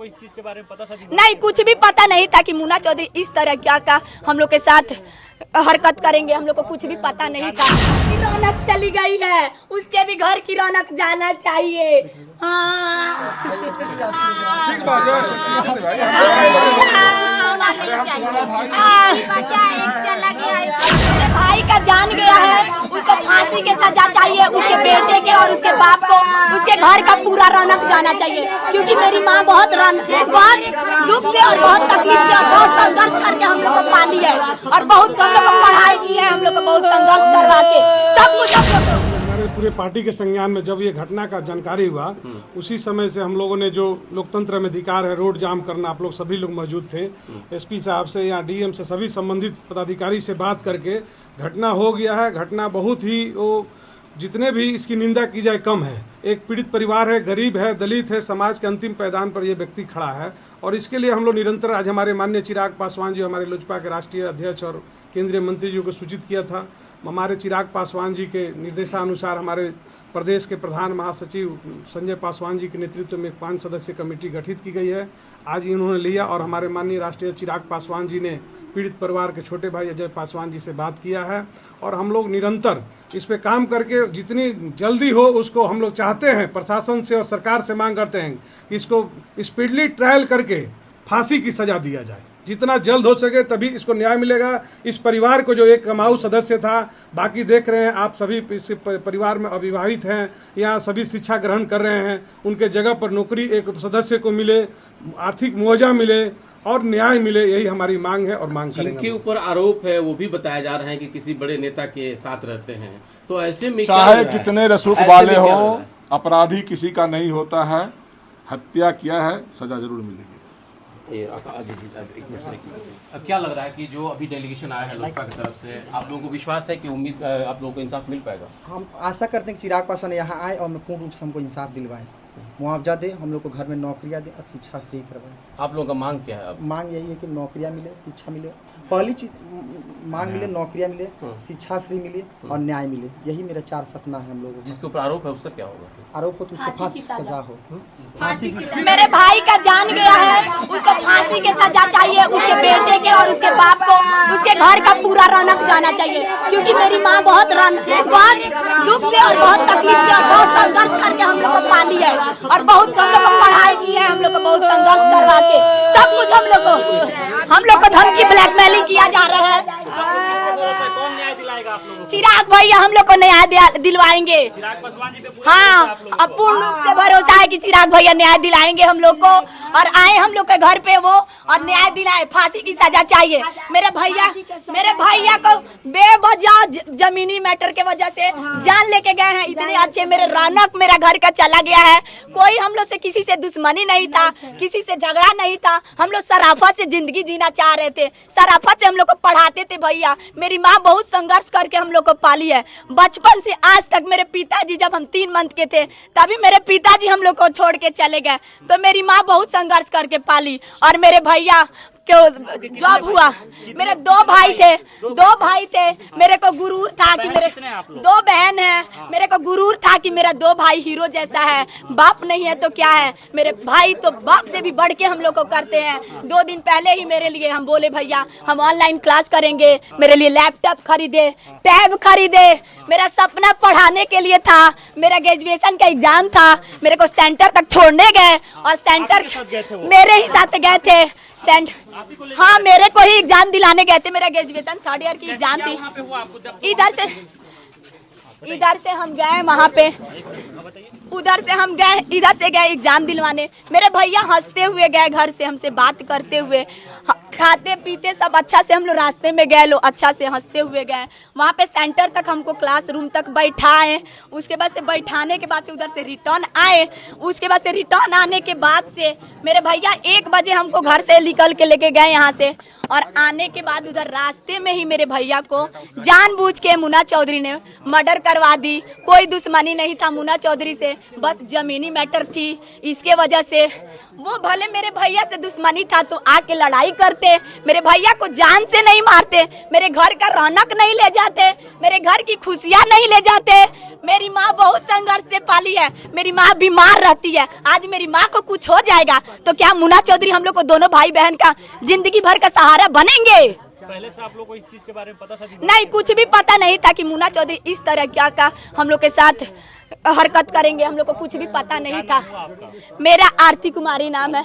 इस चीज के बारे में पता था? नहीं, कुछ भी पता नहीं था कि मुन्ना चौधरी इस तरह क्या का हम लोग के साथ हरकत करेंगे, हम लोग को कुछ भी पता नहीं था। की रौनक चली गई है, उसके भी घर की रौनक जाना चाहिए। मेरे भाई का जान गया है, उसको फांसी के सजा चाहिए, उसके बेटे के और उसके बाप को, उसके घर का पूरा रौनक जाना चाहिए। क्योंकि मेरी माँ बहुत दुख से और बहुत तकलीफ से और बहुत संघर्ष करके हम लोग को पाली है और बहुत हम लोग को पढ़ाई की है, हम लोग को बहुत संघर्ष करवा के सब कुछ हमारे पूरे पार्टी के संज्ञान में जब ये घटना का जानकारी हुआ, उसी समय से हम लोगों ने जो लोकतंत्र में अधिकार है रोड जाम करना, आप लोग सभी लोग मौजूद थे, एसपी साहब से या डीएम से सभी संबंधित पदाधिकारी से बात करके घटना हो गया है। घटना बहुत ही वो जितने भी इसकी निंदा की जाए कम है। एक पीड़ित परिवार है, गरीब है, दलित है, समाज के अंतिम पैदान पर ये व्यक्ति खड़ा है और इसके लिए हम लोग निरंतर आज हमारे माननीय चिराग पासवान जी, हमारे लोजपा के राष्ट्रीय अध्यक्ष और केंद्रीय मंत्री जी को सूचित किया था। हमारे चिराग पासवान जी के निर्देशानुसार हमारे प्रदेश के प्रधान महासचिव संजय पासवान जी के नेतृत्व में 5 सदस्यीय कमेटी गठित की गई है। आज इन्होंने लिया और हमारे माननीय राष्ट्रीय चिराग पासवान जी ने पीड़ित परिवार के छोटे भाई अजय पासवान जी से बात किया है और हम लोग निरंतर इस पे काम करके जितनी जल्दी हो उसको हम लोग चाहते हैं, प्रशासन से और सरकार से मांग करते हैं कि इसको स्पीडली ट्रायल करके फांसी की सजा दिया जाए। जितना जल्द हो सके तभी इसको न्याय मिलेगा। इस परिवार को जो एक कमाऊ सदस्य था, बाकी देख रहे हैं आप सभी इस परिवार में अविवाहित हैं, यहाँ सभी शिक्षा ग्रहण कर रहे हैं, उनके जगह पर नौकरी एक सदस्य को मिले, आर्थिक मुआवजा मिले और न्याय मिले, यही हमारी मांग है और मांग करेंगे। जिनके ऊपर आरोप है वो भी बताया जा रहा है कि किसी बड़े नेता के साथ रहते हैं, तो ऐसे में चाहे कितने रसूख वाले हो, अपराधी किसी का नहीं होता है। हत्या किया है, सजा जरूर मिलेगी। क्या लग रहा है कि जो अभी डेलीगेशन आया है लोजपा की तरफ से, आप लोगों को विश्वास है कि उम्मीद आप लोगों को इंसाफ मिल पाएगा? हम आशा करते हैं कि चिराग पासवान यहाँ आए और पूर्ण रूप से हमको इंसाफ दिलवाएं, मुआवजा दे, हम लोग को घर में नौकरियां दे और शिक्षा फ्री करवाएं। आप लोगों का मांग क्या है? मांग यही है कि नौकरियां मिले, शिक्षा मिले। पहली चीज मांग मिले, नौकरियां मिले, शिक्षा फ्री मिले और न्याय मिले। यही मेरा 4 सपना है हम लोगों को। जिसके ऊपर आरोप है उसका क्या होगा? आरोप हो तो उसको फांसी की सजा हो। मेरे भाई का जान गया है, उसको फांसी के सजा चाहिए, उसके बेटे के और उसके बाप को, उसके घर का पूरा रौनक जाना चाहिए। क्योंकि मेरी माँ बहुत दुख से और बहुत तकलीफ से और बहुत संघर्ष करके हम लोग को पाली है और बहुत हम लोग को पढ़ाई की है, हम लोग को बहुत संघर्ष करवा के सब कुछ हम लोग को धमकी ब्लैकमेलिंग किया जा रहा है। कौन न्याय दिलाएगा आप लोगों को? चिराग भैया हम लोग को न्याय दिलवाएंगे। चिराग पासवान जी पे हाँ, अब पूर्ण रूप से भरोसा है कि चिराग भैया न्याय दिलाएंगे हम लोग को और आए हम लोग के घर पे वो और न्याय दिलाए। फांसी की सजा चाहिए। मेरे भैया को बेवजह जमीनी मैटर के वजह से जान लेके गए हैं। इतने अच्छे मेरे रौनक मेरा घर का चला गया है। कोई हम लोग से किसी से दुश्मनी नहीं था, किसी से झगड़ा नहीं था। हम लोग शराफत से जिंदगी जीना चाह रहे थे, शराफत से हम लोग को पढ़ाते थे। भैया मेरी माँ बहुत संघर्ष करके हम लोग को पाली है। बचपन से आज तक मेरे पिताजी, जब हम 3 मंथ के थे तभी मेरे पिताजी हम लोग को छोड़ के चले गए, तो मेरी माँ बहुत संघर्ष करके पाली। और मेरे भैया क्यों जॉब हुआ, मेरे 2 भाई थे। मेरे को गुरूर था कि मेरे 2 बहन है। मेरे को गुरूर था कि मेरा 2 भाई हीरो जैसा है। बाप नहीं है तो क्या है, मेरे भाई तो बाप से भी बढ़ के हम लोग को करते हैं। 2 दिन पहले ही मेरे लिए हम बोले भैया हम ऑनलाइन क्लास करेंगे, मेरे लिए लैपटॉप खरीदे, टैब खरीदे। मेरा सपना पढ़ाने के लिए था। मेरा ग्रेजुएशन का एग्जाम था, मेरे को सेंटर तक छोड़ने गए और सेंटर मेरे ही साथ गए थे। हाँ, मेरे को ही एग्जाम दिलाने गए थे। मेरा ग्रेजुएशन 3rd ईयर की एग्जाम थी। इधर से हम गए वहाँ पे, उधर से हम गए, इधर से गए एग्जाम दिलवाने। मेरे भैया हंसते हुए गए घर से, हमसे बात करते हुए, खाते पीते सब अच्छा से हम लोग रास्ते में गए, लोग अच्छा से हंसते हुए गए। वहाँ पे सेंटर तक हमको क्लासरूम तक बैठाए। उसके बाद से बैठाने के बाद से उधर से रिटर्न आए। उसके बाद से रिटर्न आने के बाद से मेरे भैया 1 बजे हमको घर से निकल के लेके गए यहाँ से। और आने के बाद उधर रास्ते में ही मेरे भैया को जानबूझ के मुन्ना चौधरी ने मर्डर करवा दी। कोई दुश्मनी नहीं था मुन्ना चौधरी से, बस जमीनी मैटर थी। इसके वजह से वो भले मेरे भैया से दुश्मनी था तो आके लड़ाई करते जाते, मेरे भैया को जान से नहीं मारते, मेरे घर का रौनक नहीं ले जाते, मेरे घर की खुशियाँ नहीं ले जाते। मेरी माँ बहुत संघर्ष से पाली है, मेरी माँ बीमार रहती है। आज मेरी माँ को कुछ हो जाएगा तो क्या मुन्ना चौधरी हम लोग को दोनों भाई बहन का जिंदगी भर का सहारा बनेंगे? पहले से आप लोग को इस चीज के बारे में पता था? नहीं, कुछ भी पता नहीं था कि मुन्ना चौधरी इस तरह क्या का हम लोग के साथ हरकत करेंगे, हम लोग को कुछ भी पता नहीं था। मेरा आरती कुमारी नाम है।